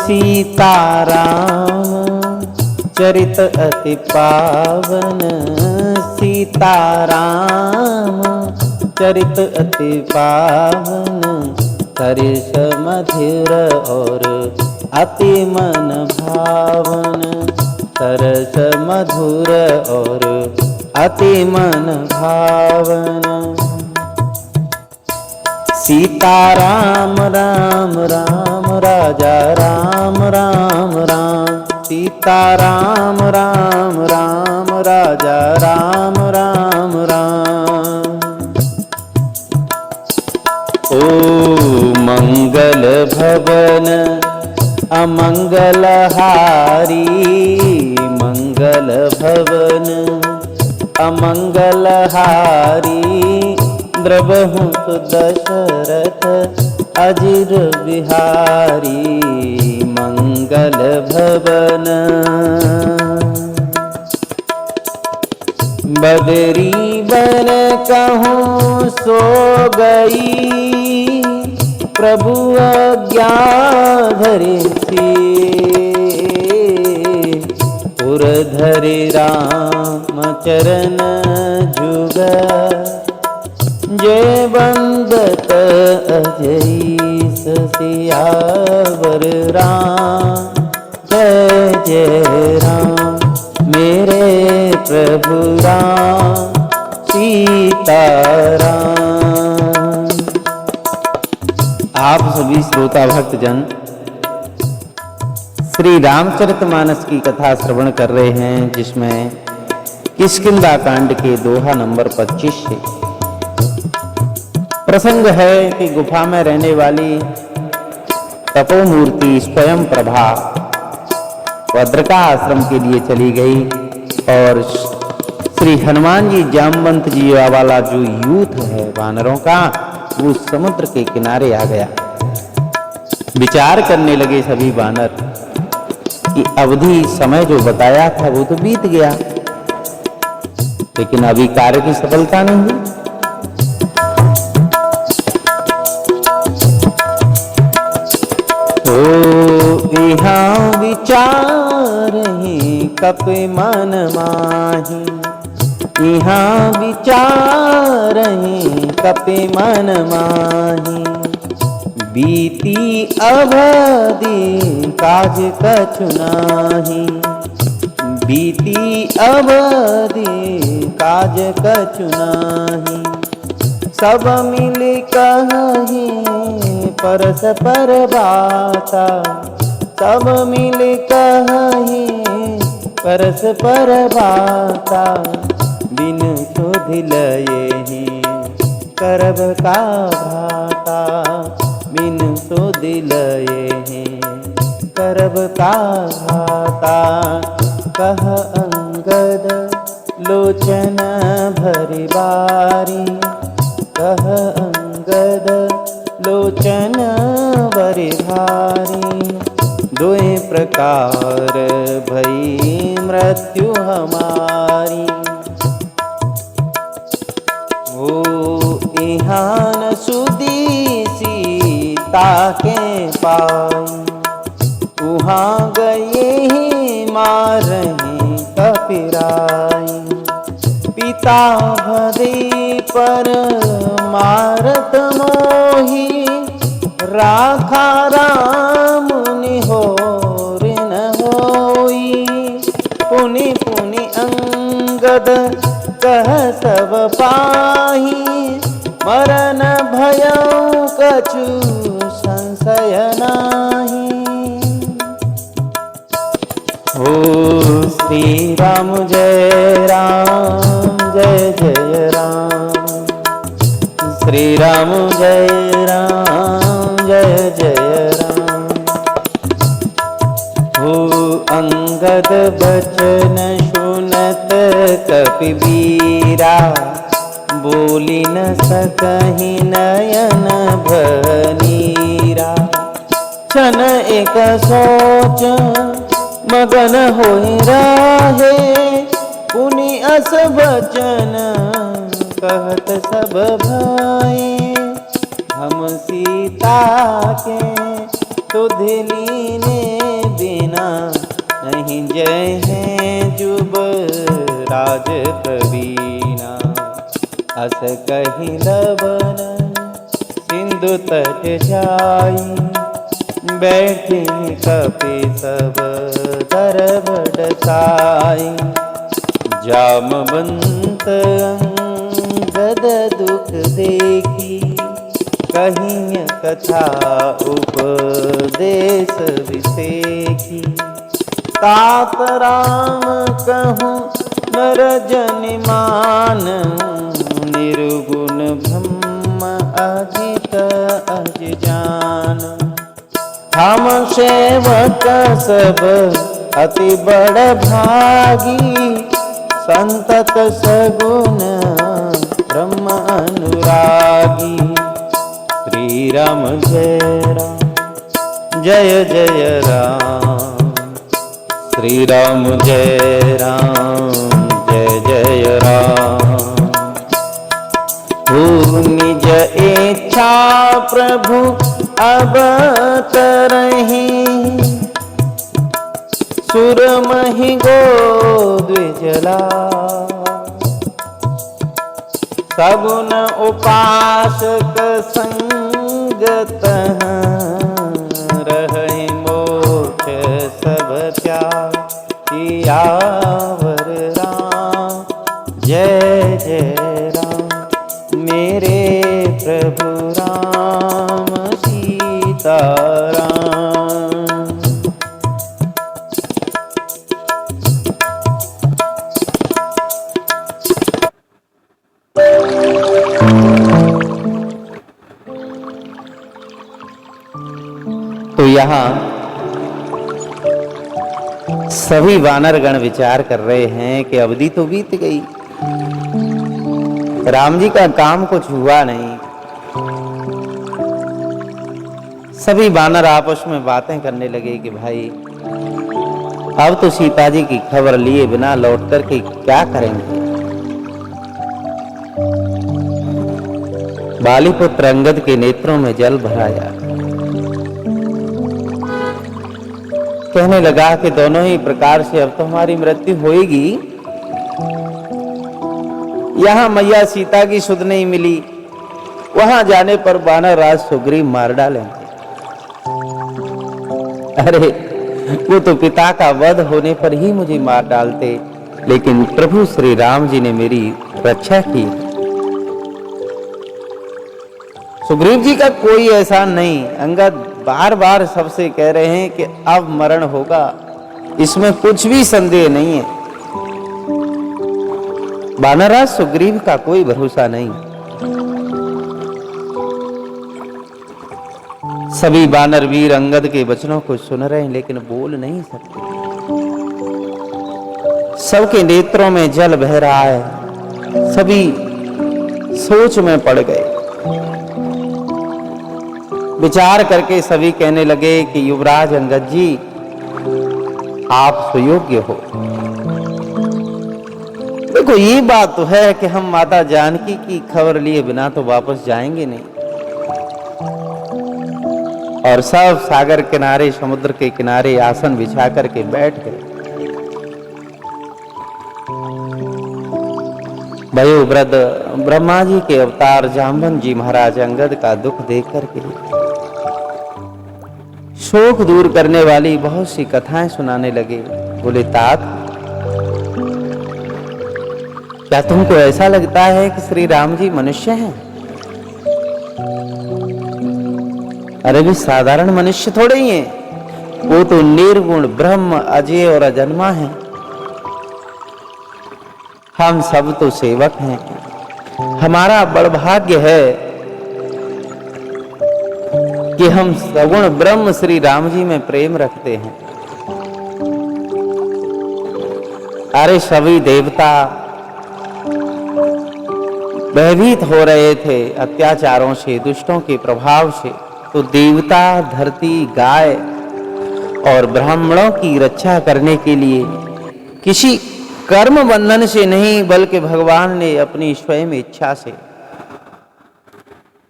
सीताराम चरित अति पावन, सीताराम चरित अति पावन, सरस मधुर और अति मन भावन, सरस मधुर और अति मन भावन। सीताराम राम राम राजा राम राम राम, सीताराम राम राम राजा राम राम राम। ओ मंगल भवन अमंगलहारी, मंगल भवन अमंगलहारी, द्रवहु दशरथ अजिर बिहारी, मंगल भवन। बदरी बन कहूँ सो गई, प्रभु आज्ञा धरि थी, पुर धरि राम चरण जुग, जय बंदत अजईस सियावर राम, जय जय राम मेरे प्रभु राम सीताराम। आप सभी श्रोता भक्तजन श्री रामचरितमानस की कथा श्रवण कर रहे हैं, जिसमें किष्किंधा कांड के दोहा नंबर 25 से प्रसंग है कि गुफा में रहने वाली तपोमूर्ति स्वयं प्रभा भद्रका आश्रम के लिए चली गई और श्री हनुमान जी जामवंत जी वाला जो यूथ है वानरों का, वो समुद्र के किनारे आ गया। विचार करने लगे सभी वानर कि अवधि समय जो बताया था वो तो बीत गया, लेकिन अभी कार्य की सफलता नहीं हुई। यहाँ विचार ही कपि मन माही, यहाँ विचार ही कपि मन माही, बीती अवधि काज कछु नाही, बीती अवधि काज कछु नाही, सब मिल कहीं परस्पर बाता, सब मिल कहीं परस्पर बाता, बिन सुध लयहि करब का भ्राता, बिन सुध लयहि करब का भ्राता। कह अंगद लोचन भरि बारी, कह अंगद लोचन भरि भारी, दुई प्रकार भई मृत्यु हमारी। हो इहाँ न सुदी सीता के पाई, उहाँ गए ही मारही कपिराई, पिता भदी पर मारत मोही, राखा राम निहोर न होई, पुनि पुनि अंगद कह सब पाही, मरन भयउ कछु संशय नाही। हो श्री राम जय राम जय जय राम, श्री राम जय राम जय जय राम। हो अंगद बचन सुनत कपिवीरा, बोली न सकहि नयन भनीरा, क्षण एक सोच मगन होई राहे, पुनि अस बचन कहत सब भाई, हम सीता के सुधि ने बिना नहीं जय है जुब राज प्रवीणा। अस कही लवन सिंधु तट जाई बैठी कपि सब दरब डसाई। जामवंत अंगद दुख देखी कहीं कथा उपदेश विसेखी। तात राम कहूँ नर जन मान निर्गुण ब्रह्म अजित अज जान। हम सेवक सब अति बड़ भागी संतत सगुण ब्रह्म अनुरागी। श्री राम जय जय राम। श्री राम जय जय राम। हो निज इच्छा प्रभु अब तरहि सुर महि गो द्विजला। सगुन उपासक संगत रहहि मोक्ष सब त्याग। सियावर राम जय जय राम। मेरे प्रभु राम सीता राम। तो यहाँ सभी वानरगण विचार कर रहे हैं कि अवधि तो बीत गई, राम जी का काम कुछ हुआ नहीं। सभी वानर आपस में बातें करने लगे कि भाई अब तो सीता जी की खबर लिए बिना लौट कर के क्या करेंगे। बालीपुत्र अंगद के नेत्रों में जल भराया, कहने लगा कि दोनों ही प्रकार से अब तो हमारी मृत्यु होएगी। यहां मैया सीता की सुध नहीं मिली, वहां जाने पर वानर राज सुग्रीव मार डालेंगे। अरे वो तो पिता का वध होने पर ही मुझे मार डालते, लेकिन प्रभु श्री राम जी ने मेरी रक्षा की। सुग्रीव जी का कोई एहसान नहीं। अंगद बार बार सबसे कह रहे हैं कि अब मरण होगा, इसमें कुछ भी संदेह नहीं है। वानरराज सुग्रीव का कोई भरोसा नहीं। सभी वानर वीर अंगद के वचनों को सुन रहे हैं, लेकिन बोल नहीं सकते। सबके नेत्रों में जल बह रहा है, सभी सोच में पड़ गए। विचार करके सभी कहने लगे कि युवराज अंगद जी, आप सुयोग्य हो। देखो ये बात तो है कि हम माता जानकी की खबर लिए बिना तो वापस जाएंगे नहीं। और सब सागर किनारे, समुद्र के किनारे आसन बिछा करके बैठ गए। वयोवृद्ध ब्रह्मा जी के अवतार जाम्बन जी महाराज अंगद का दुख देख करके शोक दूर करने वाली बहुत सी कथाएं सुनाने लगे। बोले, तात क्या तुमको ऐसा लगता है कि श्री राम जी मनुष्य हैं? अरे भी साधारण मनुष्य थोड़े ही हैं, वो तो निर्गुण ब्रह्म अजय और अजन्मा है। हम सब तो सेवक हैं। हमारा बड़ भाग्य है कि हम सगुण ब्रह्म श्री राम जी में प्रेम रखते हैं। अरे सभी देवता भयभीत हो रहे थे अत्याचारों से, दुष्टों के प्रभाव से। तो देवता, धरती, गाय और ब्राह्मणों की रक्षा करने के लिए किसी कर्म बंधन से नहीं, बल्कि भगवान ने अपनी स्वयं इच्छा से,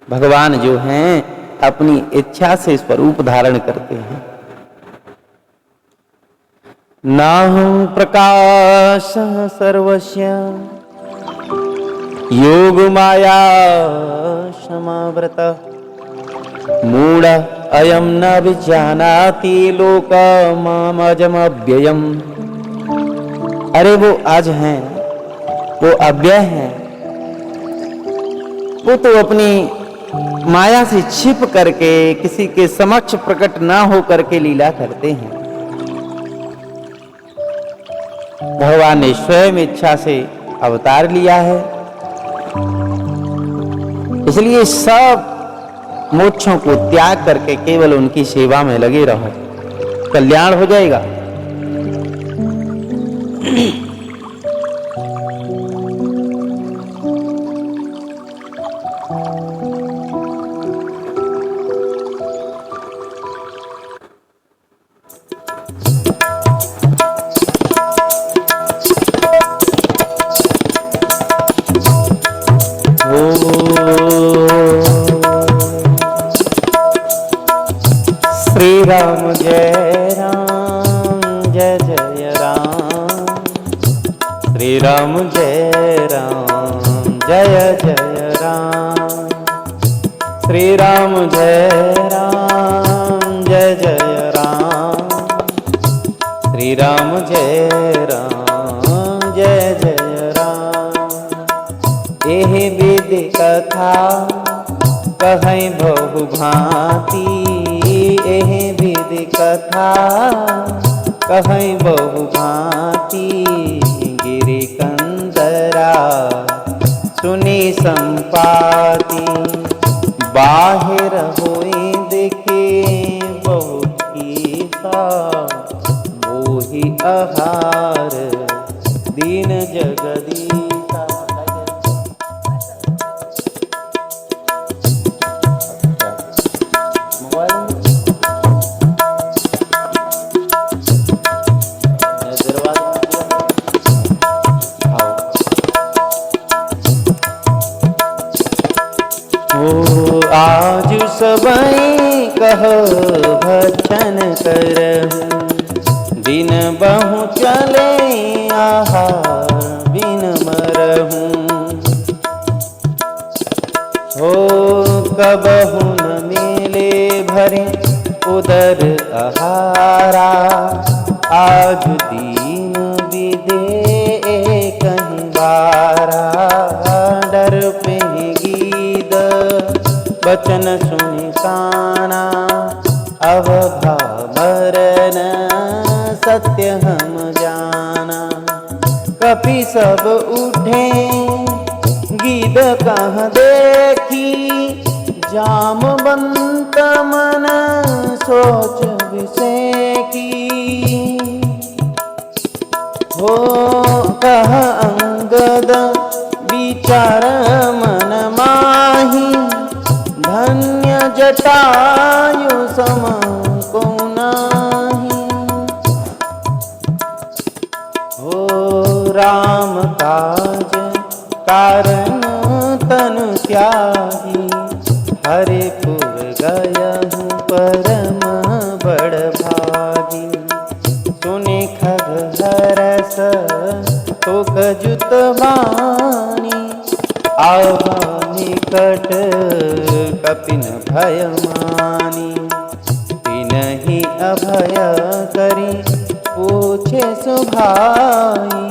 भगवान जो हैं अपनी इच्छा से स्वरूप धारण करते हैं। नाहं प्रकाश सर्वस्य योग माया समावृत मूढ़ अयम न विजानाति लोकमजमव्ययम्। अरे वो आज हैं, वो अव्यय हैं, वो तो अपनी माया से छिप करके किसी के समक्ष प्रकट ना हो करके लीला करते हैं। भगवान ने स्वयं इच्छा से अवतार लिया है, इसलिए सब मोक्षों को त्याग करके केवल उनकी सेवा में लगे रहो, कल्याण हो जाएगा। श्री राम जय राम जय जय राम, श्री राम जय राम जय जय राम, श्री राम जय राम जय जय राम, श्री राम जय राम जय जय राम। एहि विधि कथा कहै बहु भांति, एहि विधि कथा कहै बहु भांति, गिरि कंदरा सुनि संपाति, बाहिर होई देखे बहुत कीसा, मोहि आहार दीन जगदीशा। आज सबई कह भजन करहूँ, दिन बहु चले आहार बिन मरहूँ। हो कबहु न मिले भरे उदर आहारा, आज दीन विदे कहीं बारा। डर पे गीत बचन सुनि काना, अब मरन सत्य हम जाना। कपि सब उठे गीत कहाँ देखी, जामवंत मन सोच विषय की। हो कह अंगद विचार मन माही, धन्य जटायु सम को नाही। हो राम काज कारण तनु त्यागी, हरिपुर गयहूँ परम बड़ भागी। सुनि खगहरस तोक जुत बानी, आवा निकट कपिन भय मानी। तिनहि अभय करी पूछे सुभाई,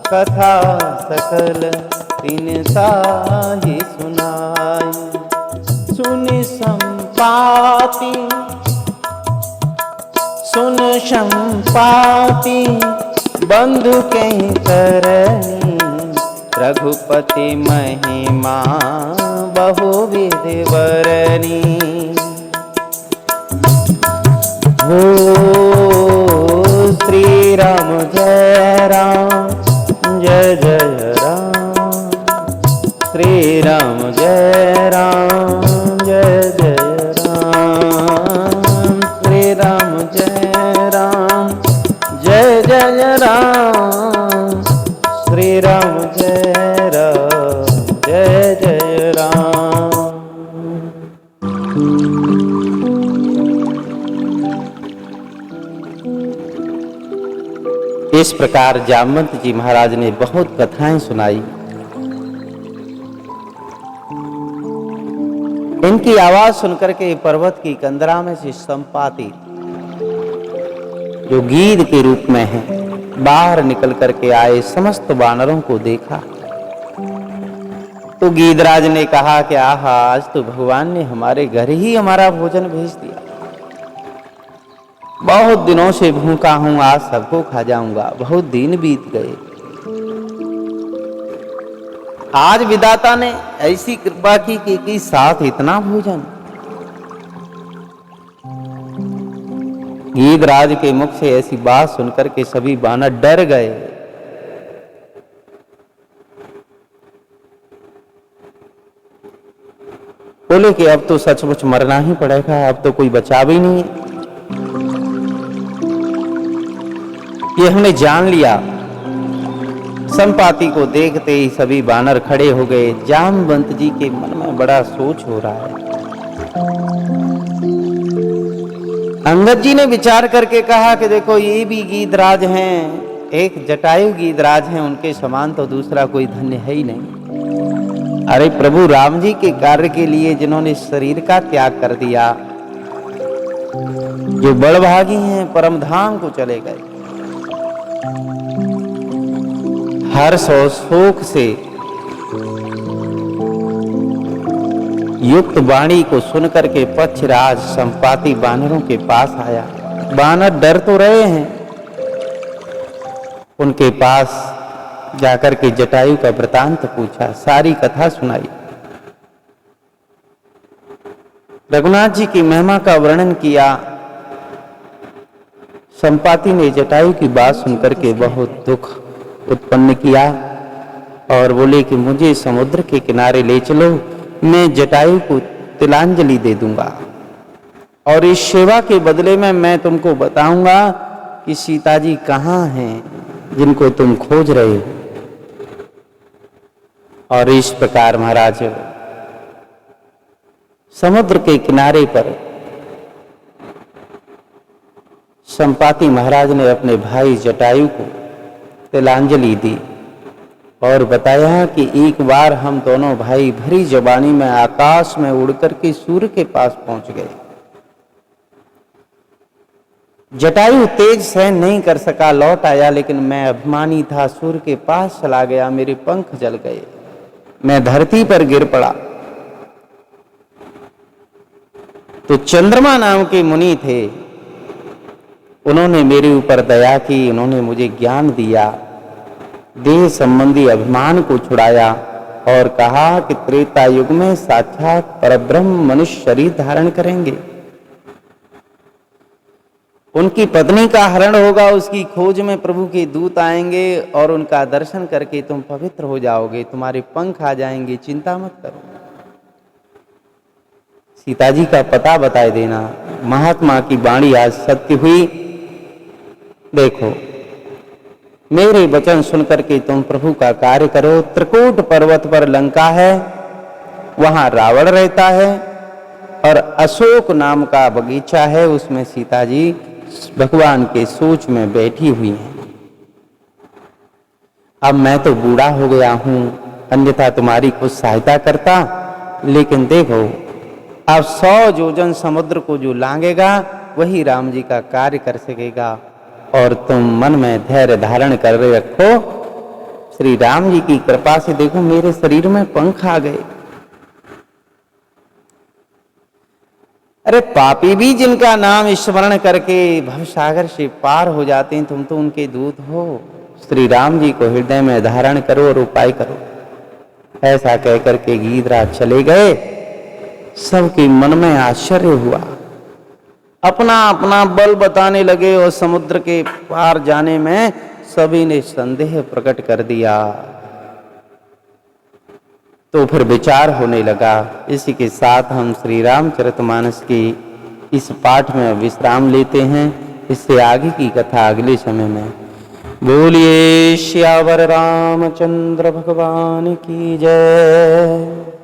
कथा सकल तिन ताहि सुनाई। सुनि संपाति सुन संपाति, बंधु के करनी। रघुपति महिमा बहुविध वरनी। हो श्री राम जय राम जय जय राम, श्री राम जय राम जय जय राम, श्री राम जय राम जय जय राम, श्री राम जय राम जय जय राम। इस प्रकार जामवंत जी महाराज ने बहुत कथाएं सुनाई। इनकी आवाज सुनकर के पर्वत की कंदरा में से संपाति, जो गीध के रूप में है, बाहर निकल करके आए, समस्त वानरों को देखा तो गीधराज ने कहा कि आहा, आज तो भगवान ने हमारे घर ही हमारा भोजन भेज दिया। बहुत दिनों से भूखा हूं, आज सबको खा जाऊंगा। बहुत दिन बीत गए, आज विधाता ने ऐसी कृपा की कि साथ इतना भोजन। गीधराज के मुख से ऐसी बात सुनकर के सभी वानर डर गए। बोले कि अब तो सचमुच मरना ही पड़ेगा, अब तो कोई बचा भी नहीं है। ये हमने जान लिया। संपाति को देखते ही सभी वानर खड़े हो गए। जामवंत जी के मन में बड़ा सोच हो रहा है। अंगद जी ने विचार करके कहा कि देखो, ये भी गीधराज हैं, एक जटायु गीधराज हैं, उनके समान तो दूसरा कोई धन्य है ही नहीं। अरे प्रभु राम जी के कार्य के लिए जिन्होंने शरीर का त्याग कर दिया, जो बड़भागी हैं, परम धाम को चले गए। हर्ष और शोक से युक्त वाणी को सुनकर के पक्षराज संपाति वानरों के पास आया। वानर डर तो रहे हैं, उनके पास जाकर के जटायु का वृतांत पूछा, सारी कथा सुनाई। रघुनाथ जी की महिमा का वर्णन किया। संपाति ने जटायु की बात सुनकर के बहुत दुख उत्पन्न किया और बोले कि मुझे समुद्र के किनारे ले चलो, मैं जटायु को तिलांजलि दे दूंगा और इस सेवा के बदले में मैं तुमको बताऊंगा कि सीता जी कहाँ हैं जिनको तुम खोज रहे हो। और इस प्रकार महाराज समुद्र के किनारे पर संपाति महाराज ने अपने भाई जटायु को तिलांजलि दी और बताया कि एक बार हम दोनों भाई भरी जवानी में आकाश में उड़कर के सूर्य के पास पहुंच गए। जटायु तेज सहन नहीं कर सका, लौट आया, लेकिन मैं अभिमानी था, सूर्य के पास चला गया, मेरे पंख जल गए, मैं धरती पर गिर पड़ा। तो चंद्रमा नाम के मुनि थे, उन्होंने मेरे ऊपर दया की, उन्होंने मुझे ज्ञान दिया, देह संबंधी अभिमान को छुड़ाया और कहा कि त्रेता युग में साक्षात परब्रह्म मनुष्य शरीर धारण करेंगे। उनकी पत्नी का हरण होगा, उसकी खोज में प्रभु के दूत आएंगे और उनका दर्शन करके तुम पवित्र हो जाओगे, तुम्हारे पंख आ जाएंगे, चिंता मत करो। सीता जी का पता बताए देना। महात्मा की वाणी आज सत्य हुई। देखो, मेरे वचन सुनकर के तुम प्रभु का कार्य करो। त्रिकूट पर्वत पर लंका है, वहां रावण रहता है और अशोक नाम का बगीचा है, उसमें सीता जी भगवान के सोच में बैठी हुई हैं। अब मैं तो बूढ़ा हो गया हूं, अन्यथा तुम्हारी कुछ सहायता करता, लेकिन देखो, अब 100 योजन समुद्र को जो लांघेगा वही राम जी का कार्य कर सकेगा। और तुम मन में धैर्य धारण कर रखो। श्री राम जी की कृपा से देखो मेरे शरीर में पंख आ गए। अरे पापी भी जिनका नाम स्मरण करके भवसागर से पार हो जाते हैं, तुम तो उनके दूत हो। श्री राम जी को हृदय में धारण करो और उपाय करो। ऐसा कहकर के गीधराज चले गए। सबके मन में आश्चर्य हुआ, अपना अपना बल बताने लगे और समुद्र के पार जाने में सभी ने संदेह प्रकट कर दिया। तो फिर विचार होने लगा। इसी के साथ हम श्री रामचरितमानस की इस पाठ में विश्राम लेते हैं। इससे आगे की कथा अगले समय में। बोलिए श्यावर रामचंद्र भगवान की जय।